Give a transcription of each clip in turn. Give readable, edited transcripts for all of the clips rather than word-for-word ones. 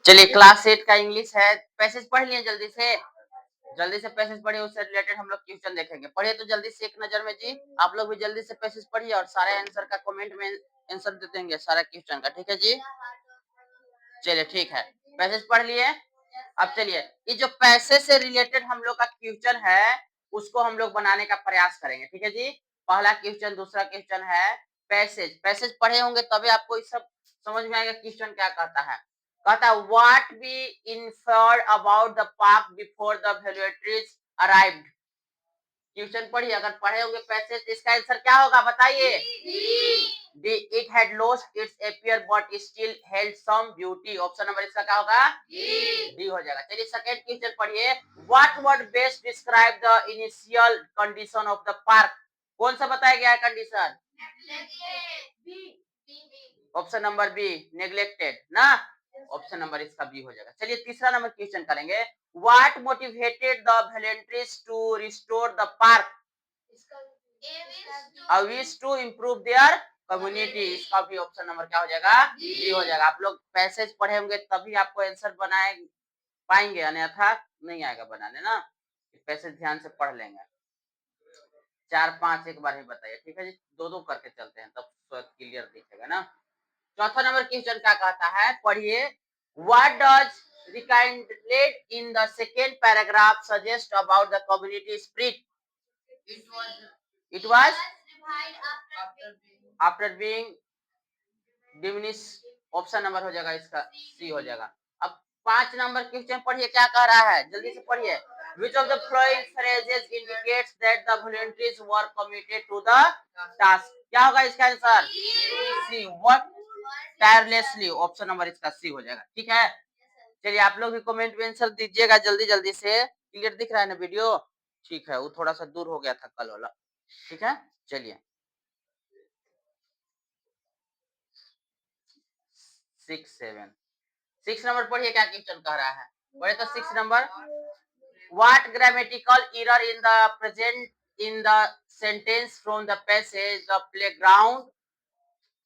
चलिए क्लास 8 का इंग्लिश है, पैसेज पढ़ लिए जल्दी से पैसेज पढ़िए, उससे रिलेटेड हम लोग क्वेश्चन देखेंगे। पढ़िए तो जल्दी से एक नजर में जी, आप लोग भी जल्दी से पैसेज पढ़िए और सारे आंसर का कमेंट में आंसर दे देंगे सारा क्वेश्चन का, ठीक है जी। चलिए ठीक है, पैसेज पढ़ लिए। अब चलिए ये जो पैसेज से रिलेटेड हम लोग का क्वेश्चन है उसको हम लोग बनाने का प्रयास करेंगे, ठीक है जी। पहला क्वेश्चन, दूसरा क्वेश्चन है पैसेज। पैसेज पढ़े होंगे तभी आपको ये सब समझ में आएगा क्वेश्चन क्या कहता है। कहता है what we inferred about the park before the volunteers arrived. Question पढ़िए, अगर पढ़े होंगे पैसेज इसका आंसर क्या होगा बताइए। D. It had lost its appear but still held some beauty. Option number इसका क्या होगा, डी हो जाएगा। चलिए सेकंड क्वेश्चन पढ़िए, what word best describe the initial condition of the park. कौन सा बताया गया है condition, option number B neglected ना, ऑप्शन नंबर इसका बी हो जाएगा। चलिए तीसरा नंबर क्वेश्चन करेंगे, what motivated the volunteers to restore the park. A wish to improve their community. इसका भी ऑप्शन नंबर क्या हो जाएगा, डी हो जाएगा। आप लोग पैसेज पढ़े होंगे तभी आपको आंसर बनाए पाएंगे, अन्यथा नहीं आएगा बनाने ना। पैसेज ध्यान से पढ़ लेंगे, 4-5 एक बार ही बताइए, ठीक है जी। दो दो करके चलते हैं तब क्लियर दिखेगा ना। चौथा नंबर क्वेश्चन क्या कहता है, पढ़िए, what does rekindled in the second paragraph suggest about the community spirit. It was after being diminish. Option number हो जाएगा इसका सी हो जाएगा। अब 5 नंबर क्वेश्चन पढ़िए क्या कह रहा है, जल्दी से पढ़िए। Which of the following phrases indicates that the volunteers were committed to the task। क्या होगा इसका आंसर, सी, वर्क टायरलेसली। ऑप्शन नंबर इसका सी हो जाएगा, ठीक है। चलिए आप लोग भी कमेंट में आंसर दीजिएगा जल्दी जल्दी से। क्लियर दिख रहा है ना वीडियो, ठीक है। वो थोड़ा सा दूर हो गया था कल वाला, ठीक है। चलिए 6 नंबर पढ़िए क्या क्वेश्चन कह रहा है, पढ़े तो 6 number, what grammatical error in the present in the sentence from the passage the playground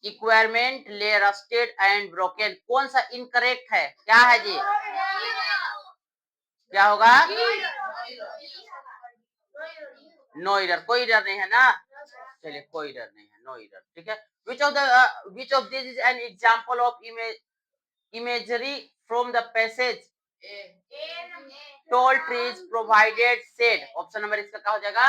इक्वायरमेंट ले रस्टेड एंड ब्रोकन। कौन सा इनकरेक्ट है, क्या है जी, क्या होगा, नो एरर, कोई एरर नहीं है ना। चलिए कोई एरर नहीं है, नो एरर, ठीक है। which of this is an example of imagery from the passage tall trees provided shade। Option number इसका क्या हो जाएगा,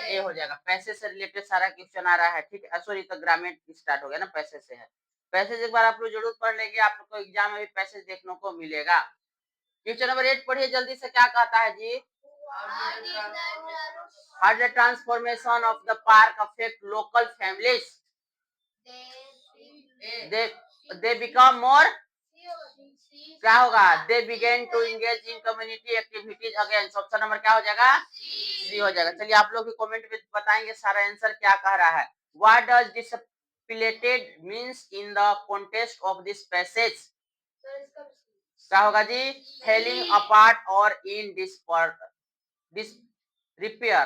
ए हो जाएगा। पैसेज से रिलेटेड सारा क्वेश्चन आ रहा है, ठीक है। सॉरी तो ग्रामेर स्टार्ट हो गया ना, पैसेज से है। पैसेज एक बार आप लोग जरूर पढ़ लेंगे, आप लोग को एग्जाम में भी पैसेज देखने को मिलेगा। क्वेश्चन नंबर 8 पढ़िए जल्दी से, क्या कहता है जी, how the transformation of the park affect local families। they become more, क्या होगा, they begin to engage in community activities again. Option number क्या हो जाएगा, सी हो जाएगा। चलिए आप लोग भी कमेंट में बताएंगे सारा आंसर क्या कह रहा है। What does disciplinated means in the context of this passage. क्या होगा जी, फेलिंग अपार्ट और इन रिपेयर,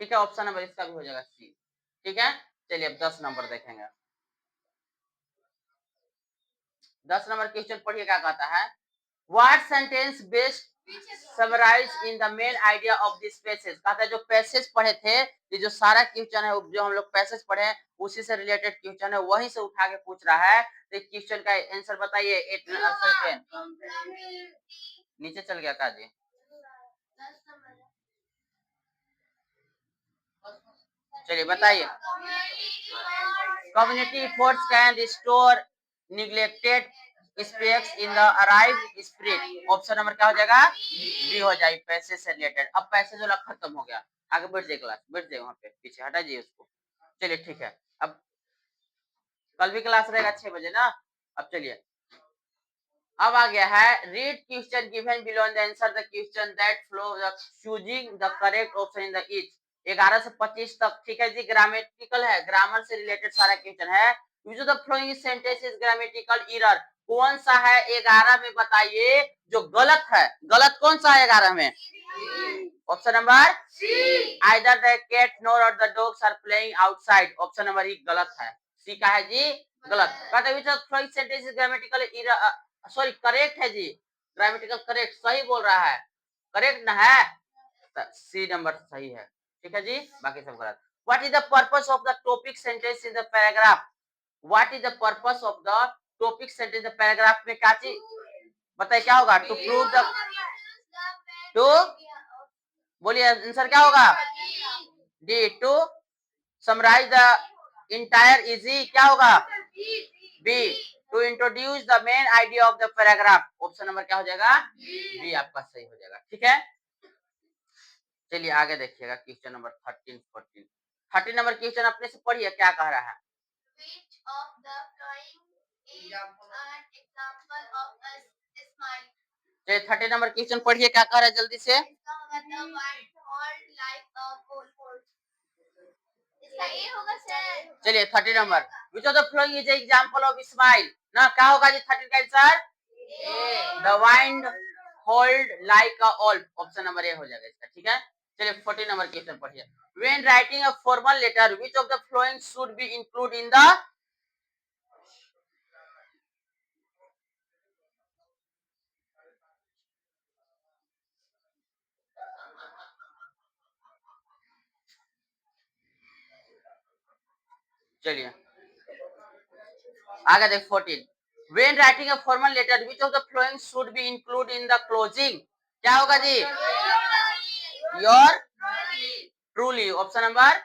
ठीक है। ऑप्शन नंबर इसका भी हो जाएगा सी, ठीक है। चलिए अब 10 नंबर देखेंगे। 10 नंबर क्वेश्चन पढ़िए क्या कहता है, what sentence best summarize in the main idea of this passage. कहता है जो पैसेज पढ़े थे, ये जो सारा क्वेश्चन है जो हम लोग पैसेज पढ़े हैं उसी से रिलेटेड क्वेश्चन है, वहीं से उठा के पूछ रहा है। तो क्वेश्चन का आंसर बताइए। 8 नीचे चल गया का जी, चलिए बताइए। Community efforts can restore neglected space in the arrived spirit. Option number क्या हो जाएगा, बी हो जाएगी, पैसेज से रिलेटेड। अब पैसेज वाला खत्म हो गया, आगे बढ़ जाइए, क्लास बैठ जाइए, वहां पे पीछे हटा जाइए उसको। चलिए ठीक है, अब कल भी क्लास रहेगा 6 बजे ना। अब चलिए अब आ गया है, read question given below and answer the question that flow the choosing the correct option in the each. 11 से 25 तक, ठीक है जी। ग्रामेटिकल है, ग्रामर से रिलेटेड सारा क्वेश्चन है। Which of the following sentence is grammatical error? कौन सा है 11 में बताइए जो गलत है? गलत कौन सा है 11 में? Option number C. Either the cat nor the dogs are playing outside. Option number E गलत है। सी का है जी गलत। कहते which of the following sentence is grammatical error? Sorry correct है जी, ग्रामेटिकल करेक्ट सही बोल रहा है, करेक्ट ना है, सी नंबर सही है। ठीक है जी, बाकी सब गलत। What is the purpose of the topic sentence in the paragraph? What is the purpose of the topic sentence in the paragraph में क्या चीज बताइए क्या होगा? To prove the to बोलिए आंसर क्या होगा? D to summarize the entire essay क्या होगा? B to introduce the main idea of the paragraph. Option number क्या हो जाएगा? बी आपका सही हो जाएगा। ठीक है, चलिए आगे देखिएगा क्वेश्चन नंबर 13 14। 13 नंबर क्वेश्चन अपने से पढ़िए क्या कह रहा है। Which of the following is an example of a smile? चलिए 13 नंबर क्वेश्चन पढ़िए क्या कह रहा है जल्दी से। इसका होगा the wind hold like a pole. इसका ए होगा सर। चलिए 13 नंबर which of the following is example of simile ना क्या होगा जी 13 का answer? The wind howled like a wolf. Option number A हो जाएगा इसका। ठीक है, चलिए 14 नंबर क्वेश्चन पढ़िए। When writing a formal letter which of the following should be include in the चलिए आगे देख 14 when writing a formal letter which of the following should be include in the closing क्या होगा जी? Your truly. Option number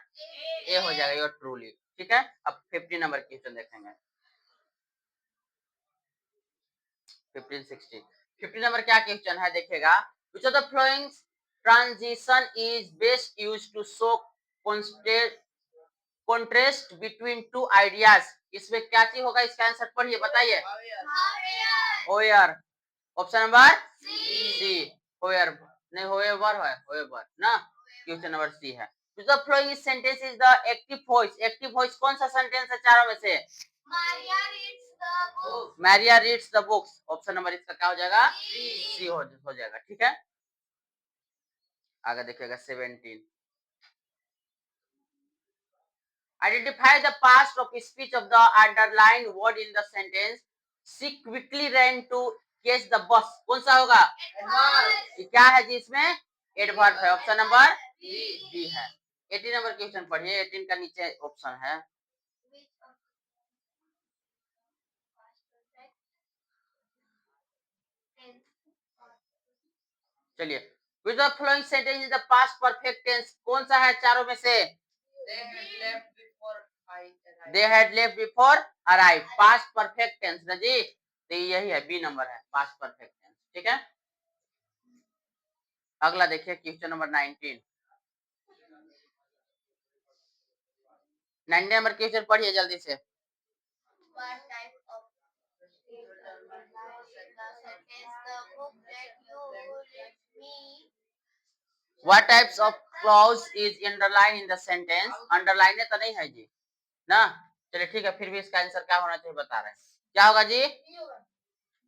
A हो जाएगा your truly. ठीक है, अब 15 नंबर क्वेश्चन देखेंगे। 15 16 15 नंबर क्या क्वेश्चन है देखिएगा। Which of the following transition is best used to show contrast between two ideas. इसमें क्या चीज होगा? इसका आंसर पढ़िए बताइए। होयर। ऑप्शन नंबर सी होयर नहीं होएवर है होएवर ना, क्वेश्चन नंबर सी है। Which of the following sentence is the active voice? Active voice कौन सा सेंटेंस है चारों में से? Maria reads the book. Maria reads the books. Option number इसका क्या हो जाएगा? सी हो जाएगा। ठीक है, आगे देखिएगा 17 Identify the past of speech of the underlined word in the sentence. She quickly ran to catch the bus. कौन सा होगा? ये क्या है जी इसमें? एडवर्ब है। ऑप्शन नंबर बी है। 18 नंबर क्वेश्चन पढ़िए। 18 का नीचे ऑप्शन है। चलिए which the following sentence is the past perfect tense कौन सा है चारों में से? They had left before arrived. Past perfect tense ना जी, तो यही है बी नंबर है पास्ट परफेक्ट टेंस। ठीक है, अगला देखिए क्वेश्चन नंबर 19 19 नंबर क्वेश्चन पढ़िए जल्दी से। What type of the sentence the book that you read me? What types of clause is underlined in the sentence? Underline तो नहीं है जी ना, चलिए ठीक है, फिर भी इसका आंसर क्या होना चाहिए बता रहे हैं। क्या होगा जी?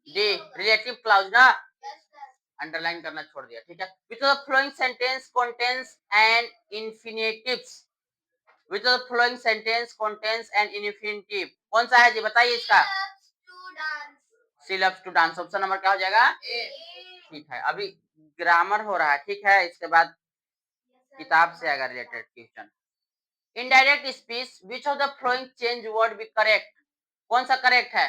डी रिलेटिव क्लाउज ना, अंडरलाइन करना छोड़ दिया। ठीक है, which of the following sentence contains an infinitives. Which of the following sentence contains an infinitive कौन सा है जी बताइए इसका? She loves to dance. Option number क्या हो जाएगा? ठीक है, अभी ग्रामर हो रहा है। ठीक है, इसके बाद किताब से आएगा related question. Indirect speech which of the following change word be correct कौन सा करेक्ट है?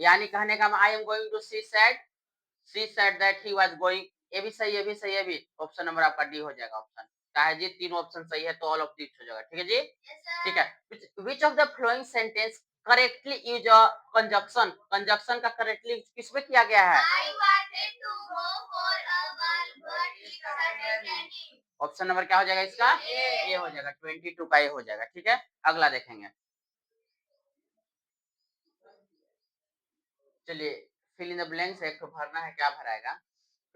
यानी कहने का I am going to see said that he was going, ये भी सही, ये भी सही, ये भी। ऑप्शन नंबर आपका डी हो जाएगा। ऑप्शन क्या है जी? तीनों ऑप्शन सही है तो ऑल ऑफ दिस हो जाएगा। ठीक है जी, ठीक है। Which of the following sentence correctly use a conjunction. Conjunction का करेक्टली किसमें किया गया है? ऑप्शन नंबर क्या हो जाएगा इसका? ए हो जाएगा। 22 का ए हो जाएगा। ठीक है, अगला देखेंगे। चलिए फिल इन द ब्लैंक्स एक तो भरना है, क्या भराएगा?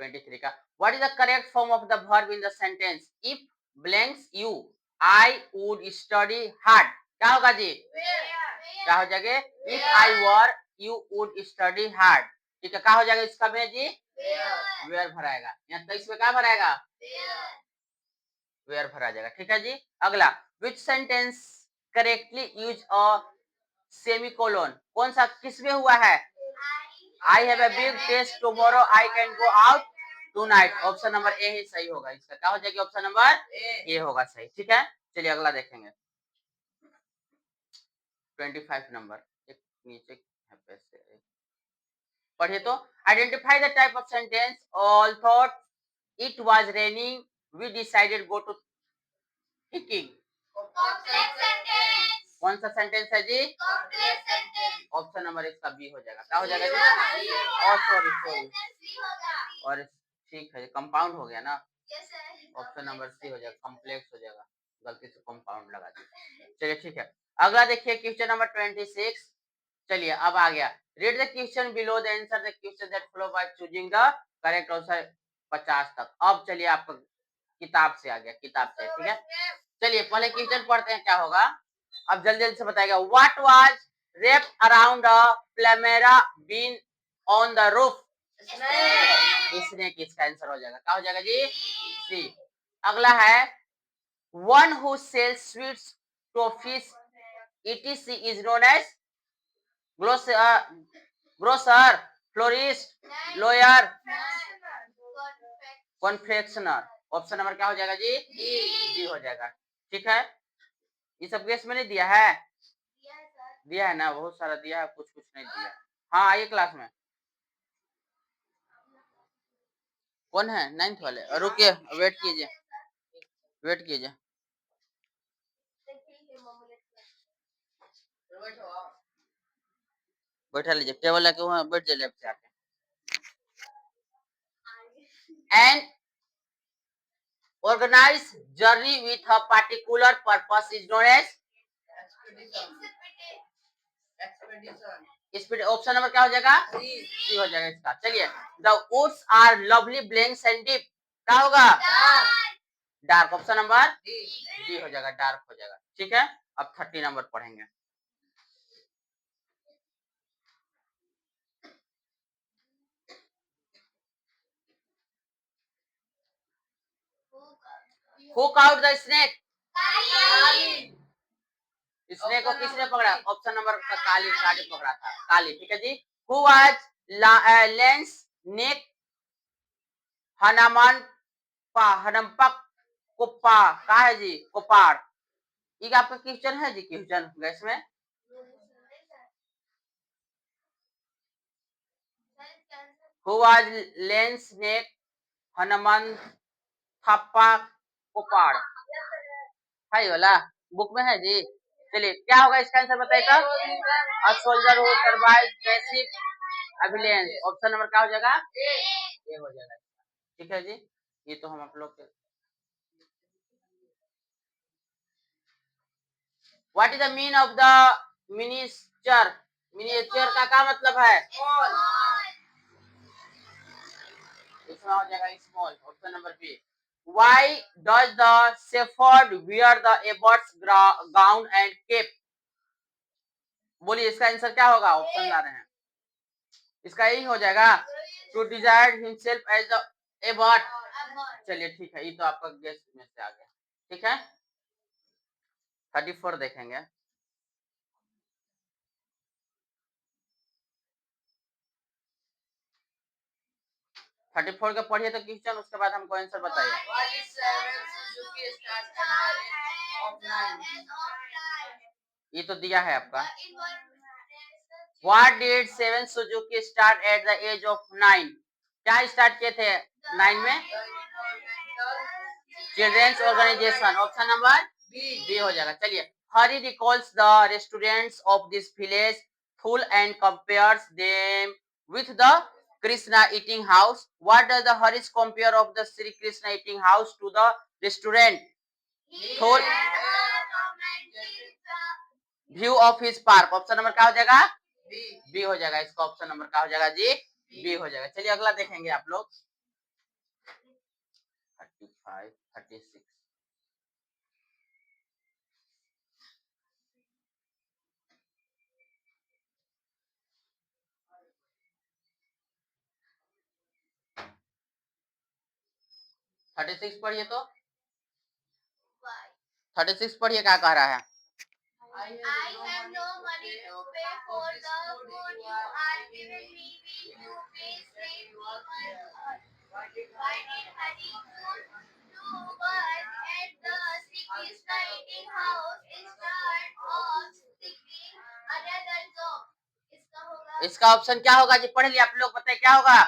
23 का what is the correct form of the verb in the sentence if blanks you. I would study hard, क्या होगा जी? क्या हो जाएगा? If I were you would study hard, ठीक है। क्या हो जाएगा इसका में जी? वेयर भराएगा, यहाँ तो इसमें क्या भराएगा? वेयर भरा जाएगा, ठीक है जी। अगला, which sentence correctly use a semicolon, कौन सा किसमें हुआ है? I have a big test tomorrow, I can go out tonight, option number A ही सही होगा इसका। क्या हो जाएगी? ऑप्शन नंबर ए होगा सही, ठीक है। चलिए अगला देखेंगे 25 नंबर, एक नीचे है पैसे, पढ़िए तो। Identify the type of sentence, all thought it was raining we decided go to hiking, Complex sentence. कौन सा सेंटेंस है जी? Complex sentence. ऑप्शन नंबर इसका बी हो जाएगा। क्या हो जाएगा जी? और सॉरी और ठीक है, कंपाउंड हो गया ना, ऑप्शन नंबर सी हो जाएगा, कॉम्प्लेक्स हो जाएगा, गलती से कंपाउंड लगा दिया। चलिए ठीक है, अगला देखिए क्वेश्चन नंबर 26। चलिए अब आ गया, read the question below the answer the question that follow by choosing the correct answer 50 तक। अब चलिए आपका किताब से आ गया, किताब से, ठीक है। चलिए पहले क्वेश्चन पढ़ते हैं क्या होगा, अब जल्दी जल्दी से बताएगा। What was wrapped around a plumera bean on the roof? Snake, इसका आंसर हो जाएगा। क्या हो जाएगा जी? सी। अगला है, one who sells sweets toffees etc is known as grocer, florist, lawyer, confectioner, option number क्या हो जाएगा जी? डी हो जाएगा, ठीक है। ये सब गेस में नहीं दिया है? दिया है ना, बहुत सारा दिया है, कुछ कुछ नहीं दिया। हाँ आइए क्लास में, कौन है 9th वाले? रुकिए, वेट कीजिए, वेट कीजिए, बैठा लीजिए, टेबल लेके वहाँ बैठ जाइए लेफ्ट से आके। And organized journey with a particular purpose is known as speed, option number क्या हो जाएगा? सी हो जाएगा इसका। चलिए, the woods are lovely blanks and deep, क्या होगा? डार्क, ऑप्शन नंबर डी हो जाएगा, डार्क हो जाएगा, ठीक है। अब 30 नंबर पढ़ेंगे। Hook out the snake, snake को किसने पकड़ा? ऑप्शन नंबर काली, काली पकड़ा था, काली, ठीक है जी। हु वाज लेंस नेक हनुमान हनम्पक कुप्पा, का है जी? कुपाड़, ये आपका क्वेश्चन है जी, क्वेश्चन गैस में। हु वाज लेंस नेक हनुमान थप्पा कुपाड़, है ये वाला बुक में है जी। चलिए क्या होगा इसका आंसर बताइएगा? A soldier who survive basic civilians, option number क्या हो जाएगा? ए हो जाएगा, ठीक है जी। ये तो हम आप लोग के, what is the mean of the miniature, miniature का क्या मतलब है? इसमें हो जाएगा small, option number B. Why does the shepherd wear the abbot's gown and cape? बोलिए इसका आंसर क्या होगा? ऑप्शन ला रहे हैं, इसका यही हो जाएगा, to desire himself as the abbot. चलिए ठीक है, ये तो आपका गेस में से आ गया, ठीक है। 34 देखेंगे। थर्टी फोर का पढ़िए तो क्वेश्चन, उसके बाद हमको आंसर बताइए। ये तो दिया है आपका। What did 7 Suzuki start at the age of 9? क्या स्टार्ट किए थे 9 में? Children's organisation, option number B हो जाएगा। चलिए, Hari recalls the restaurants of this village full and compares them with the Krishna eating house. What does the Harish compare of the Sri Krishna eating house to the restaurant? Full view of his park. Option number क्या हो जाएगा? B हो जाएगा, इसका option number क्या हो जाएगा जी? B हो जाएगा। चलिए अगला देखेंगे आप लोग 35, 36। 36 पढ़िए तो Why? 36 पढ़िए क्या कह रहा है। I have no money to pay for the food you are giving me. Will you please save me my heart? Why did Hari choose to work at the sickest writing house instead of seeking another job? इसका होगा इसका option क्या होगा जी, पढ़ लिया आप लोग, बताइए क्या होगा।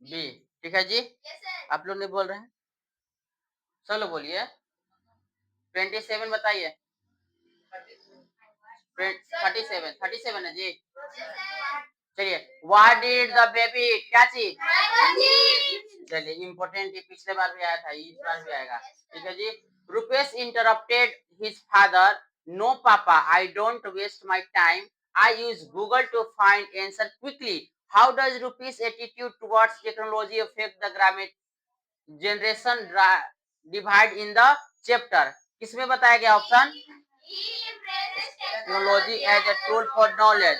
बी, ठीक है जी, आप लोग नहीं बोल रहे हैं, चलो बोलिए। 27 बताइए। 37 है जी। चलिए, व्हाट डिड द बेबी, क्या चीज, चलिए इम्पोर्टेंट, पिछले बार भी आया था, इस बार भी आएगा, ठीक है जी। Rupesh interrupted his father, no पापा I don't waste my time, I use Google to find answer quickly, how does Rupesh attitude towards technology affect the ग्रामीण generation divide in the chapter, किसमें बताया गया option, technology as a tool for knowledge,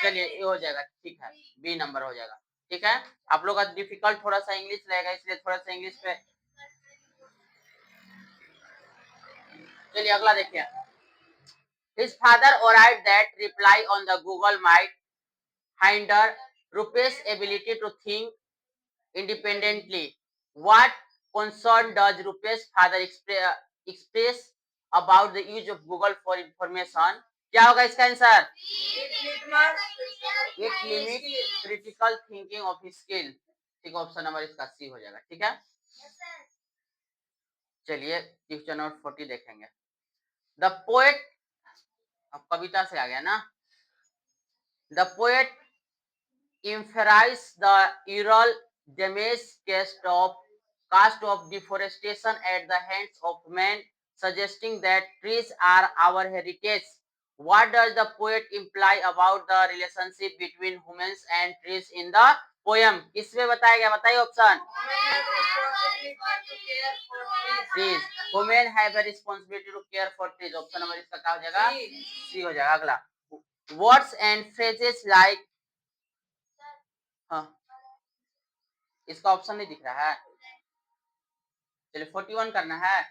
चलिए ये हो जाएगा, ठीक है, बी नंबर हो जाएगा, ठीक है। आप लोग का डिफिकल्ट थोड़ा सा इंग्लिश रहेगा, इसलिए थोड़ा सा इंग्लिश पे, चलिए अगला देखिए। His father arrived that reply on the Google might hinder Rupesh ability to think independently. What concern does Rupesh father express about the use of Google for information? क्या होगा इसका answer, it limit critical thinking of skill, ठीक, option number इसका सी हो जाएगा, ठीक है। चलिए क्वेश्चन नंबर 40 देखेंगे। द पोएट, अब कविता से आ गया ना, the poet emphasize the rural damage cost of deforestation at the hands of man, suggesting that trees are our heritage. What does the poet imply about the relationship between humans and trees in the poem? किसमें बताया गया, बताइए option. trees, women have a responsibility to care for trees, option number इसका क्या हो जाएगा, C हो जाएगा। अगला, words and phrases like, हाँ इसका ऑप्शन नहीं दिख रहा है, चलिए 41 करना है,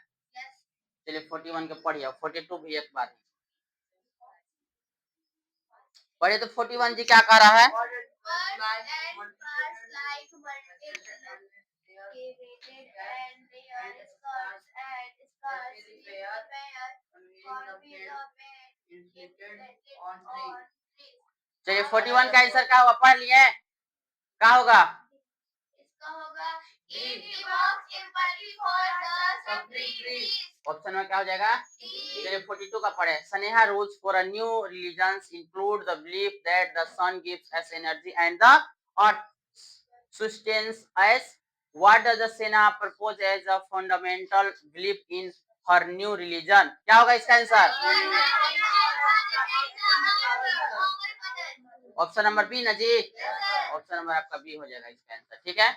चलिए 41 के पढ़िए, 42 भी एक बार पढ़िए, तो 41 जी क्या कह रहा है, चलिए 41 का आंसर क्या होगा, पढ़ लिए, क्या होगा, इसका होगा ऑप्शन में क्या हो जाएगा, चलिए 42 का पढ़े। Sneha rules for a new religions include the belief that the sun gives us energy and the earth sustains us. What does the Sena propose as a fundamental belief in her new religion? क्या होगा इसका answer, option number B ना जी, option number आपका B हो जाएगा इसका answer, ठीक है।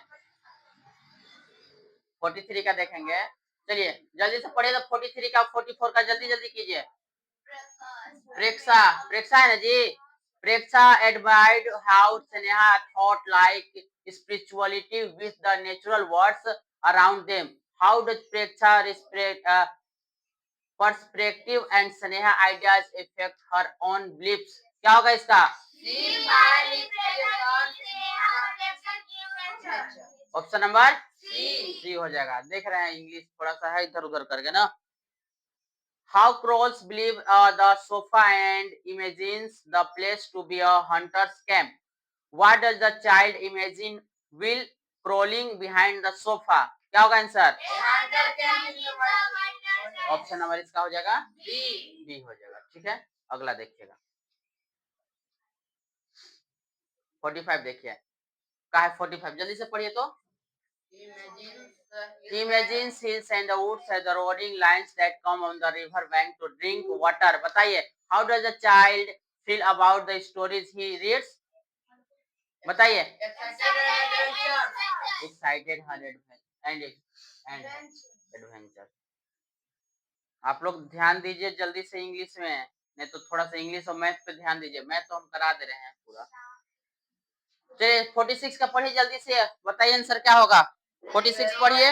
43 का देखेंगे, चलिए जल्दी से पढ़िए, तो 43 का 44 का जल्दी जल्दी कीजिए। प्रेक्षा, प्रेक्षा है ना जी, प्रेक्षा admired how Sneha thought like spirituality with the natural words around them. How does Preksha perspective and Sneha ideas affect her own beliefs? क्या होगा इसका, ऑप्शन नंबर सी हो जाएगा। देख रहे हैं इंग्लिश थोड़ा सा है इधर उधर करके ना। How crows believe the sofa and imagines the place to be a hunter's camp. What does the child imagine will crawling behind the sofa? क्या होगा आंसर, ऑप्शन नंबर इसका हो जाएगा बी हो जाएगा, ठीक है। अगला देखिएगा 45 देखिए, क्या है 45, जल्दी से पढ़िए तो। Imagines hills and the woods as the roaring lions that come on the river bank to drink water. बताइए, how does the child feel about the stories he reads? बताइए, excited and adventure. आप लोग ध्यान दीजिए जल्दी से English में, नहीं तो थोड़ा सा इंग्लिश और मैथ पे ध्यान दीजिए, मैथ तो हम करा दे रहे हैं पूरा। चलिए 46 का पढ़िए जल्दी से, बताइए आंसर क्या होगा। 46 पढ़िए।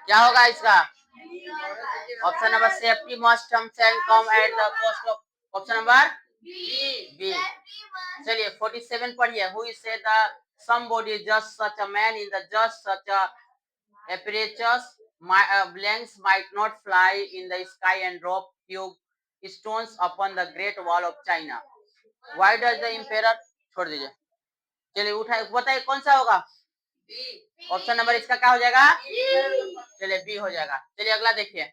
क्या होगा इसका? Option number safety must come at the cost of, option number B. चलिए 47 पढ़िए। Who is the somebody just such a man in the just such a apparatus blanks might not fly in the sky and drop few stones upon the great wall of China. Why does the emperor, छोड़ दीजिए। चलिए उठाए, बताइए कौन सा होगा। Option number इसका क्या हो जाएगा? चलिए बी हो जाएगा। चलिए अगला देखिए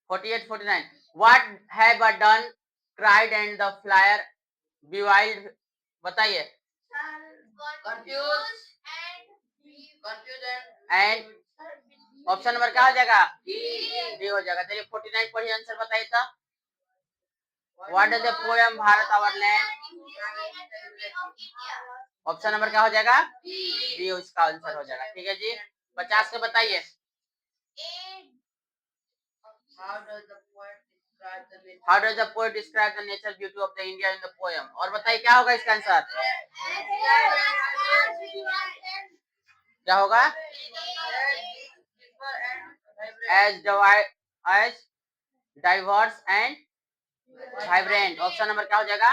48 49। What have I done cried and the flyer bewailed, बताइए। एंड ऑप्शन नंबर क्या हो जाएगा? डी हो जाएगा। चलिए 49 पढ़िए, आंसर बताइए तो। What is the poem Bharat our land, option number क्या हो जाएगा? डी इसका आंसर हो जाएगा। ठीक है जी। 50 के बताइए। How does the poet describe the natural beauty of the India in the poem? और बताइए क्या होगा इसका आंसर? क्या होगा? as diverse and vibrant, option number क्या हो जाएगा?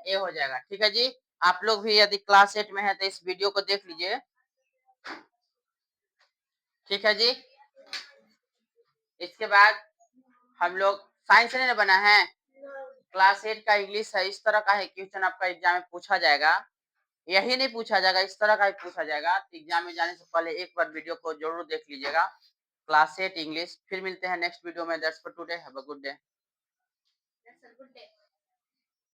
ए हो जाएगा। ठीक है जी। आप लोग भी यदि क्लास 8 में है तो इस वीडियो को देख लीजिए। ठीक है जी। इसके बाद हम लोग साइंस ने बना है, क्लास 8 का इंग्लिश है। इस तरह का है क्वेश्चन आपका एग्जाम में पूछा जाएगा। यही नहीं पूछा जाएगा, इस तरह का ही पूछा जाएगा। एग्जाम में जाने से पहले एक बार वीडियो को जरूर देख लीजिएगा। Class 8 English. फिर मिलते हैं नेक्स्ट वीडियो में। That's for today, have a good day.